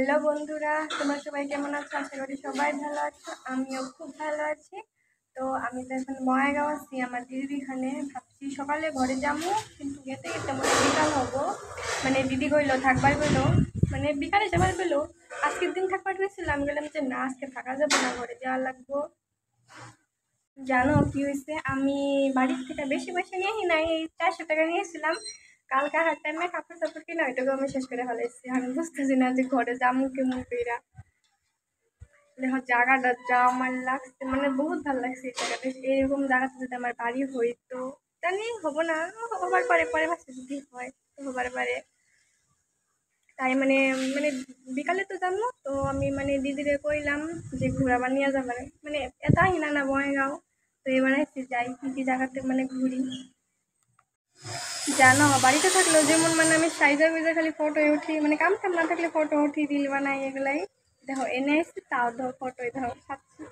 Hello বন্ধুরা, তোমরা সবাই কেমন আছো? আশা করি সবাই ভালো আছো। আমিও খুব ভালো আছি। তো আমি তো এখন বঙ্গাইগাঁও আছি আমার দিদির এখানে। ভাবছি সকালে ঘরে যাবো, কিন্তু গেতে গেতে মনে বিকাল হবো। মানে দিদি কইলো থাকবার কইলো, মানে বিকালে যাবার কইলো। আজকের দিন থাকবার গেছিলাম, বললাম যে না, আজকে থাকা যাবে না, ঘরে যাওয়া লাগবো। জানো কি হয়েছে? আমি বাড়ির থেকে বেশি পয়সা নিয়ে নাই, 400 টাকা নিয়েছিলাম। কালকে হার টাইমে কাপড় চাপড় কিনা ওইটাকে আমি শেষ করে ফেলাইছি। আমি বুঝতেছি না যে ঘরে যাবো কেমন কইরা। দেখো জায়গাটা যা আমার লাগছে, মানে বহুত ভালো লাগছে এই জায়গাটা। এরকম জায়গাতে যদি আমার বাড়ি হইতো, জানি হবো না, হবার পরে পরে ভাবছি যদি হয় তো হবার পারে। তাই মানে মানে বিকালে তো যাবো, তো আমি মানে দিদিরে কইলাম যে ঘোরাবার নিয়ে যাবার, মানে এটা হিনা না বঙ্গাইগাঁও। তো এবার আসছি যাই কি কি জায়গাতে মানে ঘুরি। জানো বাড়িতে থাকলেও যেমন মানে আমি সাইজা গুইজা খালি ফটো উঠি, মানে কাম টাম না থাকলে ফটো উঠি, রিল বানাই, এগুলাই। দেখো এনে আসছি তাও ধর ফটো দেখো খাচ্ছি।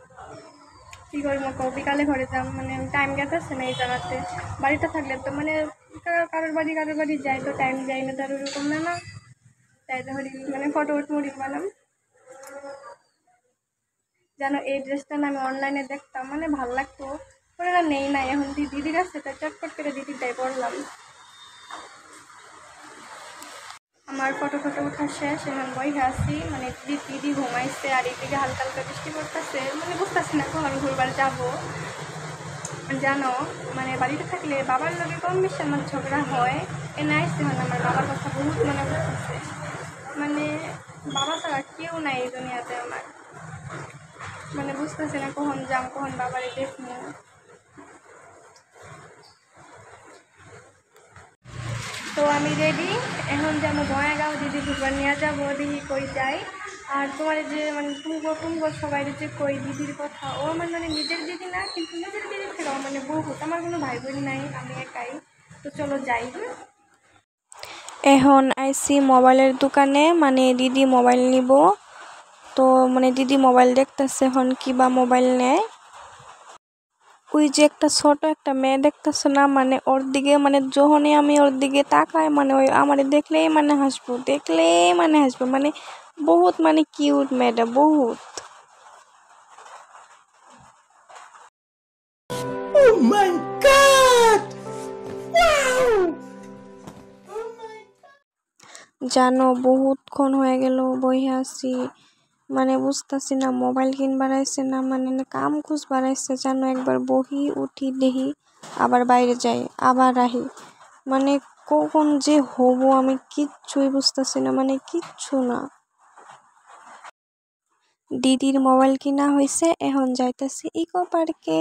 কি করবো কও, বিকালে ঘরে যাম, মানে টাইম কাটাচ্ছে না এই জায়গাতে। বাড়িতে থাকলে তো মানে কারোর বাড়ি যাই তো টাইম যাই না, তার ওরকম না না। তাই ধরি মানে ফটো উঠবো, রিল বানাম। যেন এই ড্রেসটা না আমি অনলাইনে দেখতাম, মানে ভালো লাগতো। পরে না নেই নাই, এখন দিদির আছে, তাই চটপট করে দিদিটাই পড়লাম। আমার ফটো ফটো ওঠা শেষ, এখন বইয়া আছি, মানে দিদি ঘুমাইছে আর এদিকে হালকা হালকা বৃষ্টি পড়তেছে, মানে বুঝতেছি না কখন ঘুরবার যাবো। জানো মানে বাড়িতে থাকলে বাবার লগে কম বেশি আমার ঝগড়া হয়। এনে আসছে মানে আমার বাবার কথা বহুত মনে পড়তেছে। মানে বাবা ছাড়া কেউ নাই এই দুনিয়াতে আমার। মানে বুঝতেছি না কখন যাম, কখন বাবারে দেখবো। তো আমি রেডি, এখন যাবো বঙ্গাইগাঁও, দিদি ঘুরবার নিয়ে যাবো, দেখি কই যাই। আর তোমার যে মানে তুমগো সবাই যে কই দিদির কথা, ও আমার মানে নিজের দিদি না, কিন্তু নিজের দিদি থেকেও মানে বহুত, আমার কোনো ভাই বোন নাই, আমি একাই। তো চলো যাই। এখন আইসি মোবাইলের দোকানে, মানে দিদি মোবাইল নিব। তো মানে দিদি মোবাইল দেখতেছে, এখন কিবা মোবাইল নেয়। ওই যে একটা ছোট একটা মেয়ে দেখতেছে না, মানে ওর দিকে, মানে যখনই আমি ওর দিকে তাকাই, মানে ওই আমার দেখলেই মানে হাসবো, দেখলেই মানে হাসবো, মানে বহুত মানে কিউট মেয়েটা বহুত। Oh my god! Wow! জানো বহুতক্ষণ হয়ে গেল বইয়া আছি, মানে বুঝতেছি না মোবাইল কিনবার আইছে না মানে না কাম খুঁজবার আইছে। জানো একবার বহি উঠি দেহি, আবার বাইরে যাই, আবার আহি, মানে কখন যে হবো আমি কিচ্ছুই বুঝতেছি না, মানে কিচ্ছু না। দিদির মোবাইল কিনা হয়েছে, এখন যাইতেছি ইকো পার্কে।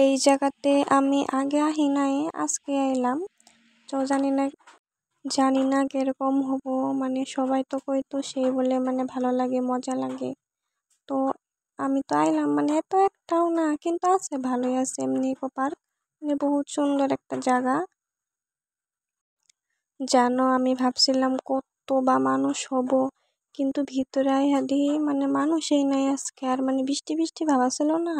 এই জায়গাতে আমি আগে আহি নাই, আজকে আইলাম। তো জানি না কিরকম হবো, মানে সবাই তো কইতো সেই বলে মানে ভালো লাগে, মজা লাগে। তো আমি তো আইলাম, মানে এত একটাও না, কিন্তু আছে, ভালোই আছে এমনি ইকো পার্ক, মানে বহুত সুন্দর একটা জায়গা। জানো আমি ভাবছিলাম কত বা মানুষ হব, কিন্তু ভিতরে আইয়া দেখি মানে মানুষই নাই আজকে। আর মানে বৃষ্টি বৃষ্টি ভাবা ছিল না,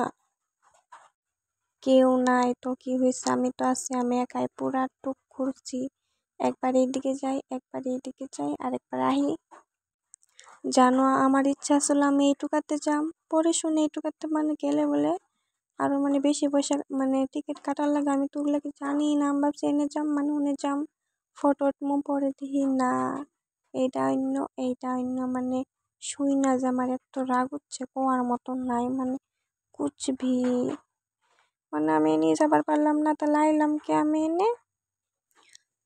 কেউ নাই। তো কি হয়েছে, আমি তো আছি, আমি একাই পুরা টুক ঘুরছি। একবার এইদিকে যাই, একবার এইদিকে যাই, আর একবার আহি। জানো আমার ইচ্ছা ছিল আমি এইটুকাতে যাম, পরে শুনে এইটুকাতে মানে গেলে বলে আরো মানে বেশি পয়সা, মানে টিকিট কাটার লাগে। আমি তো ওগুলোকে জানি না, আমি ভাবছি এনে যাম মানে উনি যাম, ফটো উঠমু। পরে দেখি না, এইটা অন্য মানে শুই না, যে আমার এত রাগ হচ্ছে কোয়ার মতন নাই, মানে কুচভি, মানে আমি নিয়ে যাবার পারলাম না, তা লাইলাম কে আমি এনে।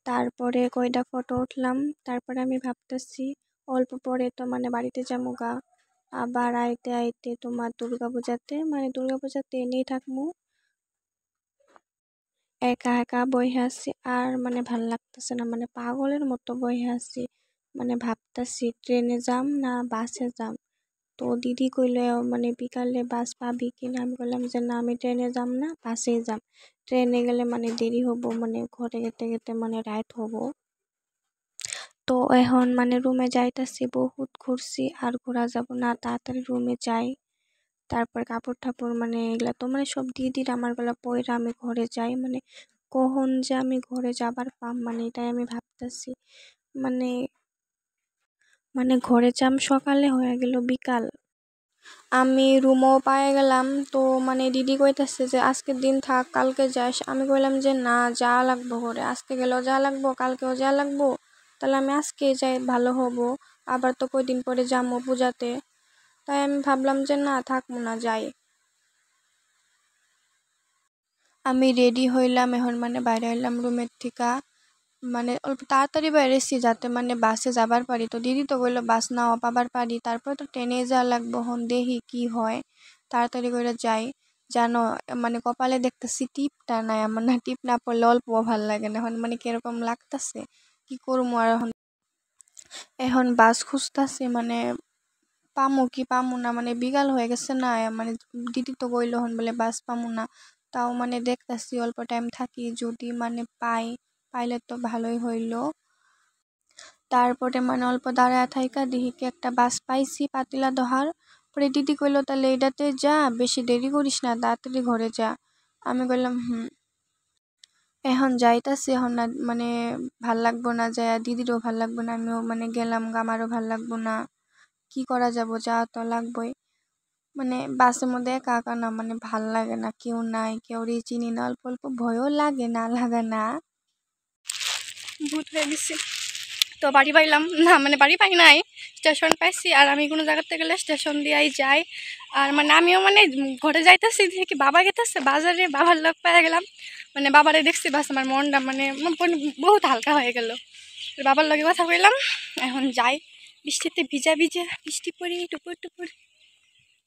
তারপরে কয়টা ফটো উঠলাম, তারপরে আমি ভাবতেছি অল্প পরে তো মানে বাড়িতে যাবো গা। আবার আইতে আইতে তোমার দুর্গাপূজাতে এনেই থাকবো। একা একা বইয়া আছি, আর মানে ভাল লাগতেছে না, মানে পাগলের মতো বইয়া আছি। মানে ভাবতেছি ট্রেনে যাম না বাসে যাম। তো দিদি কইলে মানে বিকালে বাস পাবি কিনা, আমি বললাম যে না, আমি ট্রেনে যাম না, বাসেই যাম। ট্রেনে গেলে মানে দেরি হবো, মানে ঘরে যেতে যেতে মানে রাত হবো। তো এখন মানে রুমে যাইতাছি, বহুত ঘুরছি আর ঘোরা যাব না, তাড়াতাড়ি রুমে যাই। তারপর কাপড় টাপড় মানে এগুলা তো মানে সব দিয়ে দিই আমার বেলা, পয়রা আমি ঘরে যাই। মানে কখন যে আমি ঘরে যাবার পাম, মানে এটাই আমি ভাবতেছি। মানে মানে ঘরে যাম সকালে হয়ে গেল বিকাল। আমি রুমও পায়ে গেলাম। তো মানে দিদি কইতাছে যে আজকের দিন থাক, কালকে যাস। আমি কইলাম যে না, যা লাগবো ঘরে, আজকে গেলেও যা লাগবো, কালকেও যা লাগবো, তাহলে আমি আজকে যাই ভালো হবো। আবার তো কয়দিন পরে যাবো পূজাতে। তাই আমি ভাবলাম যে না, থাকবো না, যাই। আমি রেডি হইলাম, এখন মানে বাইরে হইলাম রুমের থেকে। মানে অল্প তাড়াতাড়ি বেরিয়েছি যাতে মানে বাসে যাবার পারি। তো দিদি তো বললো বাস নাও পাবার পারি, তারপর তো ট্রেনে যাওয়া লাগবো। হন দেখি কি হয়, তাড়াতাড়ি করে যাই। জানো মানে কপালে দেখতেছি টিপটা নাই আমার, না টিপ না পড়লে অল্প ভাল লাগে না। এখন মানে কিরকম লাগতেছে, কি করবো আর। এখন এখন বাস খুঁজতেছি, মানে পামু কি পামু না, মানে বিকাল হয়ে গেছে না। মানে দিদি তো কইলো হন বলে বাস পামু না। তাও মানে দেখতাছি অল্প টাইম থাকি, যদি মানে পাইলে তো ভালোই হইলো। তারপরে মানে অল্প দাঁড়ায় থাইকা দেখি কি একটা বাস পাইছি পাতিলা দহার। পরে দিদি কইলো তাহলে এটাতে যা, বেশি দেরি করিস না, তাড়াতাড়ি ঘরে যা। আমি কইলাম এখন যাইতাছি। এখন না মানে ভাল লাগবো না যায়, দিদিরও ভাল লাগবো না, আমিও মানে গেলাম, আমারও ভাল লাগবো না। কি করা যাবো, যা তো লাগবোই। মানে বাসের মধ্যে একা একা না, মানে ভাল লাগে না, কেউ নাই, কেউ চিনি না। অল্প অল্প ভয়ও লাগে, না লাগে না। ভূত হয়ে গেছি। তো বাড়ি পাইলাম না, মানে বাড়ি পাই নাই, স্টেশন পাইছি। আর আমি কোনো জায়গাতে গেলে স্টেশন দিয়েই যাই। আর মানে আমিও মানে ঘরে যাইতেছি, দেখি বাবা গেতেছে বাজারে, বাবার লোক পাই গেলাম। মানে বাবারে দেখছি, বাস আমার মনটা মানে বহুত হালকা হয়ে গেল। বাবার লগে কথা কইলাম, এখন যাই। বৃষ্টিতে ভিজা ভিজা, বৃষ্টি পড়ি টুপুর টুপুর,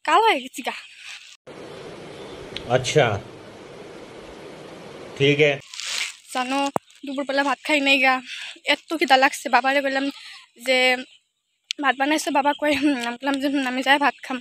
কাল হয়ে গেছি গা। अच्छा ठीक है। জানো দুপুরবেলা ভাত খাই নাই গা, এত খিদা লাগছে। বাবারে বললাম যে ভাত বানাইছো, বাবা কই আমি বললাম যে আমি যাই ভাত খাম।